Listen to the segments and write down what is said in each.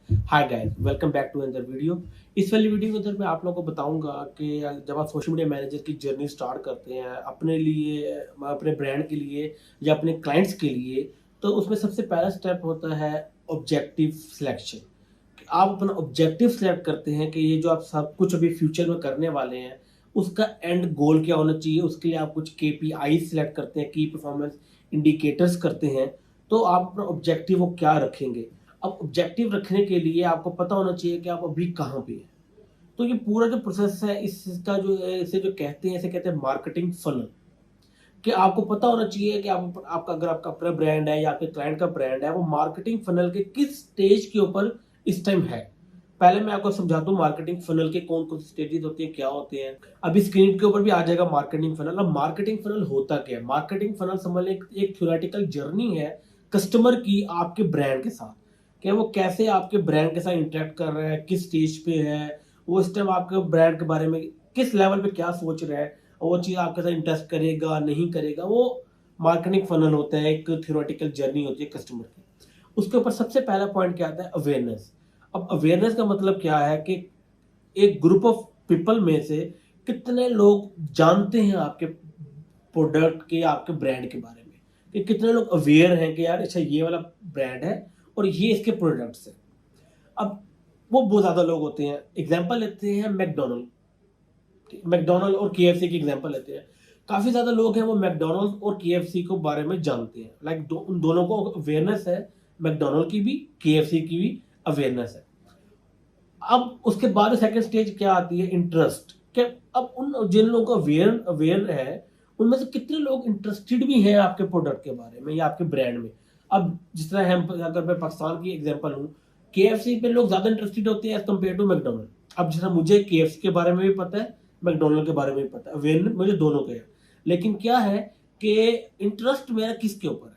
Hi guys, welcome back to another video. इस वाली video के अंदर मैं आप लोगों को बताऊंगा कि जब आप सोशल मीडिया मैनेजर की जर्नी स्टार्ट करते हैं अपने लिए, अपने ब्रांड के लिए या अपने क्लाइंट्स के लिए, तो उसमें सबसे पहला स्टेप होता है ऑब्जेक्टिव सिलेक्शन। आप अपना ऑब्जेक्टिव सिलेक्ट करते हैं कि ये जो आप सब कुछ अभी फ्यूचर में करने वाले हैं उसका एंड गोल क्या होना चाहिए। उसके लिए आप कुछ केपीआई सिलेक्ट करते हैं, की परफॉर्मेंस इंडिकेटर्स करते हैं। तो आप अपना ऑब्जेक्टिव वो क्या रखेंगे। अब ऑब्जेक्टिव रखने के लिए आपको पता होना चाहिए कि आप अभी कहाँ पे हैं। तो ये पूरा जो प्रोसेस है इसका जो है, इसे जो कहते हैं, इसे कहते हैं मार्केटिंग फनल। कि आपको पता होना चाहिए कि आप आपका अगर आपका अपना ब्रांड है या आपके क्लाइंट का ब्रांड है, वो मार्केटिंग फनल के किस स्टेज के ऊपर इस टाइम है। पहले मैं आपको समझा दूं मार्केटिंग फनल के कौन कौन से स्टेजेस होते हैं, क्या होते हैं। अभी स्क्रीन के ऊपर भी आ जाएगा मार्केटिंग फनल। अब मार्केटिंग फनल होता क्या है? मार्केटिंग फनल समझ लें एक थ्योरेटिकल जर्नी है कस्टमर की आपके ब्रांड के साथ। कि वो कैसे आपके ब्रांड के साथ इंटरेक्ट कर रहा है, किस स्टेज पे है, वो इस टाइम आपके ब्रांड के बारे में किस लेवल पे क्या सोच रहा है, और वो चीज़ आपके साथ इंटरेस्ट करेगा नहीं करेगा। वो मार्केटिंग फनल होता है, एक थ्योरेटिकल जर्नी होती है कस्टमर की। उसके ऊपर सबसे पहला पॉइंट क्या आता है? अवेयरनेस। अब अवेयरनेस का मतलब क्या है कि एक ग्रुप ऑफ पीपल में से कितने लोग जानते हैं आपके प्रोडक्ट के, आपके ब्रांड के बारे में। कि कितने लोग अवेयर हैं कि यार अच्छा ये वाला ब्रांड है और ये इसके प्रोडक्ट्स हैं। अब वो बहुत ज़्यादा लोग होते हैं। एग्जाम्पल लेते हैं मैकडोनल्ड और केएफसी की एग्जांपल लेते हैं। काफ़ी ज़्यादा लोग हैं वो मैकडोनल्ड और केएफसी के बारे में जानते हैं। लाइक उन दोनों को अवेयरनेस है, मैकडोनल्ड की भी केएफसी की भी अवेयरनेस है। अब उसके बाद सेकंड स्टेज क्या आती है? इंटरेस्ट। क्या अब उन जिन लोगों को अवेयर अवेयर है उनमें से कितने लोग इंटरेस्टेड भी हैं आपके प्रोडक्ट के बारे में या आपके ब्रांड में। अब जिस तरह हम, अगर मैं पाकिस्तान की एग्जांपल हूँ, केएफसी पे लोग ज़्यादा इंटरेस्टेड होते हैं एज कम्पेयर टू मैकडोनल्ड। अब जिस तरह मुझे केएफसी के बारे में भी पता है, मैकडोनल्ड के बारे में भी पता है, अवेयर मुझे दोनों के है। लेकिन क्या है कि इंटरेस्ट मेरा किसके ऊपर है।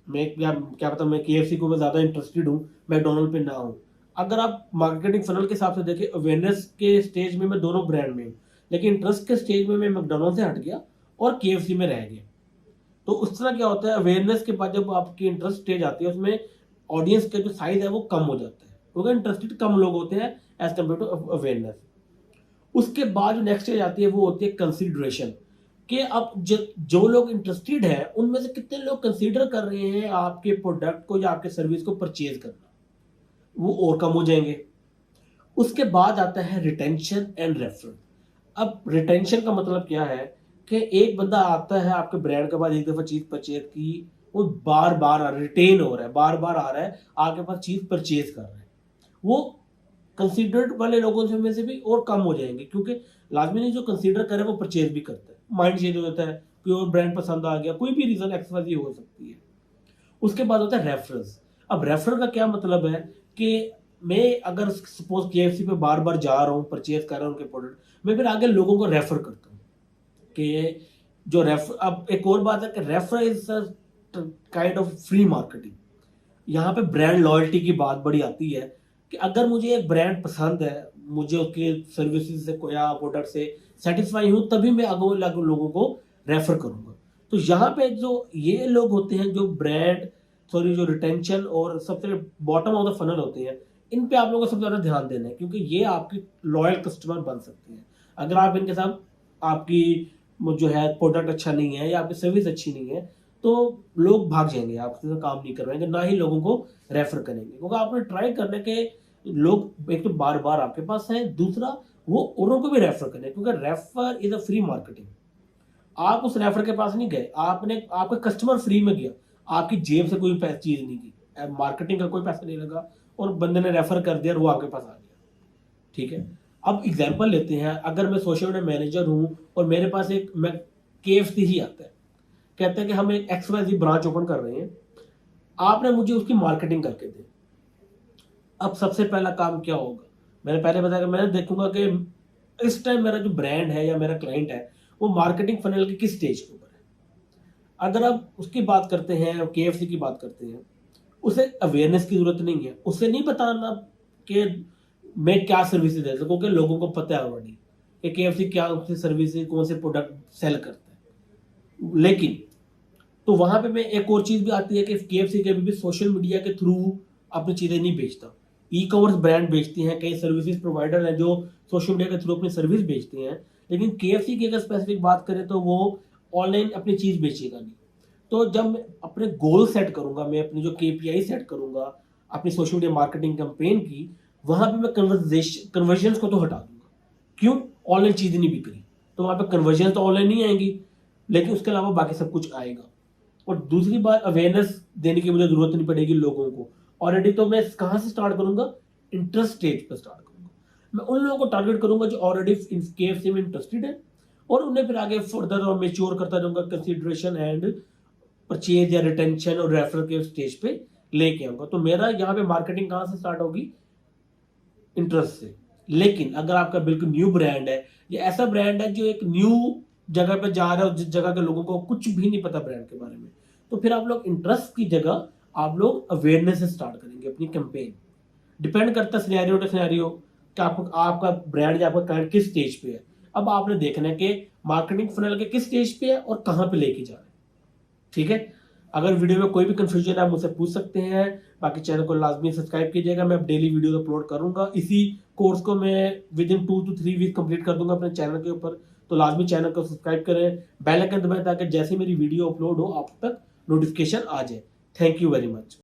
मैं क्या क्या पता मैं केएफसी को मैं ज़्यादा इंटरेस्टेड हूँ, मैकडोनल्ड पे ना हूँ। अगर आप मार्केटिंग फनल के हिसाब से देखें, अवेयरनेस के स्टेज में मैं दोनों ब्रांड में हूँ, लेकिन इंटरेस्ट के स्टेज में मैं मैकडोनल्ड से हट गया और केएफसी में रह गया। तो उस तरह क्या होता है, अवेयरनेस के बाद जब आपकी इंटरेस्ट स्टेज आती है उसमें ऑडियंस का जो साइज है वो कम हो जाता है, क्योंकि इंटरेस्टेड कम लोग होते हैं एज कम्पेयर टू अवेयरनेस। उसके बाद जो नेक्स्ट स्टेज आती है वो होती है कंसिडरेशन। कि अब जो लोग इंटरेस्टेड हैं उनमें से कितने लोग कंसीडर कर रहे हैं आपके प्रोडक्ट को या आपके सर्विस को परचेज करना, वो और कम हो जाएंगे। उसके बाद आता है रिटेंशन एंड रेफरल। अब रिटेंशन का मतलब क्या है कि एक बंदा आता है आपके ब्रांड के बाद, एक दफा चीज परचेज की, वो बार बार रिटेन हो रहा है, बार बार आ रहा है आपके पास चीज परचेज कर रहा है। वो कंसीडर्ड वाले लोगों से में से भी और कम हो जाएंगे, क्योंकि लाजमी नहीं जो कंसीडर करे वो परचेज भी करता है। माइंड चेंज हो जाता है, कोई और ब्रांड पसंद आ गया, कोई भी रीजन एक्सवाइज हो सकती है। उसके बाद होता है रेफरेंस। अब रेफरल का क्या मतलब है कि मैं अगर सपोज केएफसी पे बार बार जा रहा हूँ, परचेज कर रहा हूँ उनके प्रोडक्ट, मैं फिर आगे लोगों को रेफर करता हूँ। कि जो रेफर, अब एक और बात है कि refer is kind of free marketing. यहाँ पे ब्रांड लॉयल्टी की बात बड़ी आती है। कि अगर मुझे एक ब्रांड पसंद है, मुझे उसके सर्विसेज से या प्रोडक्ट से सेटिस्फाई हूँ, तभी मैं आगे लोगों को रेफर करूंगा। तो यहाँ पे जो ये लोग होते हैं जो ब्रांड, सॉरी, जो रिटेंशन और सबसे बॉटम ऑफ द फनल होते हैं, इन पे आप लोगों को सबसे ज़्यादा ध्यान देना है, क्योंकि ये आपकी लॉयल कस्टमर बन सकते हैं। अगर आप इनके साथ, आपकी जो है प्रोडक्ट अच्छा नहीं है या आपकी सर्विस अच्छी नहीं है, तो लोग भाग जाएंगे, आपसे तो काम नहीं करवाएंगे, ना ही लोगों को रेफर करेंगे। क्योंकि आपने ट्राई करने के लोग एक तो बार बार आपके पास हैं, दूसरा वो औरों को भी रेफर करें, क्योंकि refer is a free marketing. आप उस रेफर के पास नहीं गए, आपने, आपका कस्टमर फ्री में गया, आपकी जेब से कोई चीज नहीं की, मार्केटिंग का कोई पैसा नहीं लगा, और बंदे ने रेफर कर दिया और वो आपके पास आ गया। ठीक है। अब एग्जाम्पल लेते हैं, अगर मैं सोशल मीडिया मैनेजर हूं और मेरे पास एक मैं केएफसी ही आता है, कहते हैं कि हम एक एक्सवाईजी ब्रांच ओपन कर रहे हैं, आपने मुझे उसकी मार्केटिंग करके दी। अब सबसे पहला काम क्या होगा? मैंने पहले बताया कि मैं देखूंगा कि इस टाइम मेरा जो ब्रांड है या मेरा क्लाइंट है वो मार्केटिंग फनल के किस स्टेज के ऊपर है। अगर आप उसकी बात करते हैं, केएफसी की बात करते हैं, उसे अवेयरनेस की जरूरत नहीं है, उसे नहीं बताना कि मैं क्या सर्विसेज दे सकूं, क्योंकि लोगों को पता है ऑलरेडी कि केएफसी क्या सर्विसेज, कौन से प्रोडक्ट सेल करता है। लेकिन तो वहां पे मैं एक और चीज भी आती है कि केएफसी कभी भी सोशल मीडिया के थ्रू अपनी चीजें नहीं बेचता। ई कॉमर्स ब्रांड बेचती हैं, कई सर्विसेज प्रोवाइडर हैं जो सोशल मीडिया के थ्रू अपनी सर्विस बेचती हैं, लेकिन KFC की अगर स्पेसिफिक बात करें तो वो ऑनलाइन अपनी चीज़ बेचेगा नहीं। तो जब मैं अपने गोल सेट करूंगा, मैं अपनी जो KPI सेट करूंगा अपनी सोशल मीडिया मार्केटिंग कैंपेन की, वहां पे मैं कन्वर्जन को तो हटा दूंगा। क्यों? ऑनलाइन चीज़ें नहीं बिक रही, तो वहां पे कन्वर्जन तो ऑनलाइन नहीं आएंगी, लेकिन उसके अलावा बाकी सब कुछ आएगा। और दूसरी बात, अवेयरनेस देने की मुझे जरूरत नहीं पड़ेगी लोगों को। ऑलरेडी तो मैं कहाँ से स्टार्ट करूंगा? इंटरेस्ट स्टेज पर स्टार्ट करूंगा। मैं उन लोगों को टारगेट करूंगा जो ऑलरेडी KFC में इंटरेस्टेड है, और उन्हें फिर आगे फर्दर और मेच्योर करता रहूंगा, कंसिडरेशन एंड परचेज या रिटेंशन और रेफरल के स्टेज पे लेके आऊंगा। तो मेरा यहाँ पे मार्केटिंग कहाँ से स्टार्ट होगी? इंटरेस्ट से। लेकिन अगर आपका बिल्कुल न्यू ब्रांड है, या ऐसा ब्रांड है जो एक न्यू जगह पे जा रहा है और जिस जगह के लोगों को कुछ भी नहीं पता ब्रांड के बारे में, तो फिर आप लोग इंटरेस्ट की जगह आप लोग अवेयरनेस से स्टार्ट करेंगे अपनी कैंपेन। डिपेंड करता है सिनेरियो टू सिनेरियो कि आपका ब्रांड या आपका क्लाइंट किस स्टेज पे है। अब आपने देखना है कि मार्केटिंग फनल के किस स्टेज पे है और कहाँ पे लेके जा रहे हैं। ठीक है? अगर वीडियो में कोई भी कंफ्यूजन है आप मुझसे पूछ सकते हैं। बाकी चैनल को लाजमी सब्सक्राइब कीजिएगा, मैं अब डेली वीडियो अपलोड करूंगा। इसी कोर्स को मैं within 2 to 3 week complete कर दूंगा अपने चैनल के ऊपर। तो लाजमी चैनल को सब्सक्राइब करें, बेल आइकन दबाएं ताकि जैसे मेरी वीडियो अपलोड हो आप तक नोटिफिकेशन आ जाए। Thank you very much.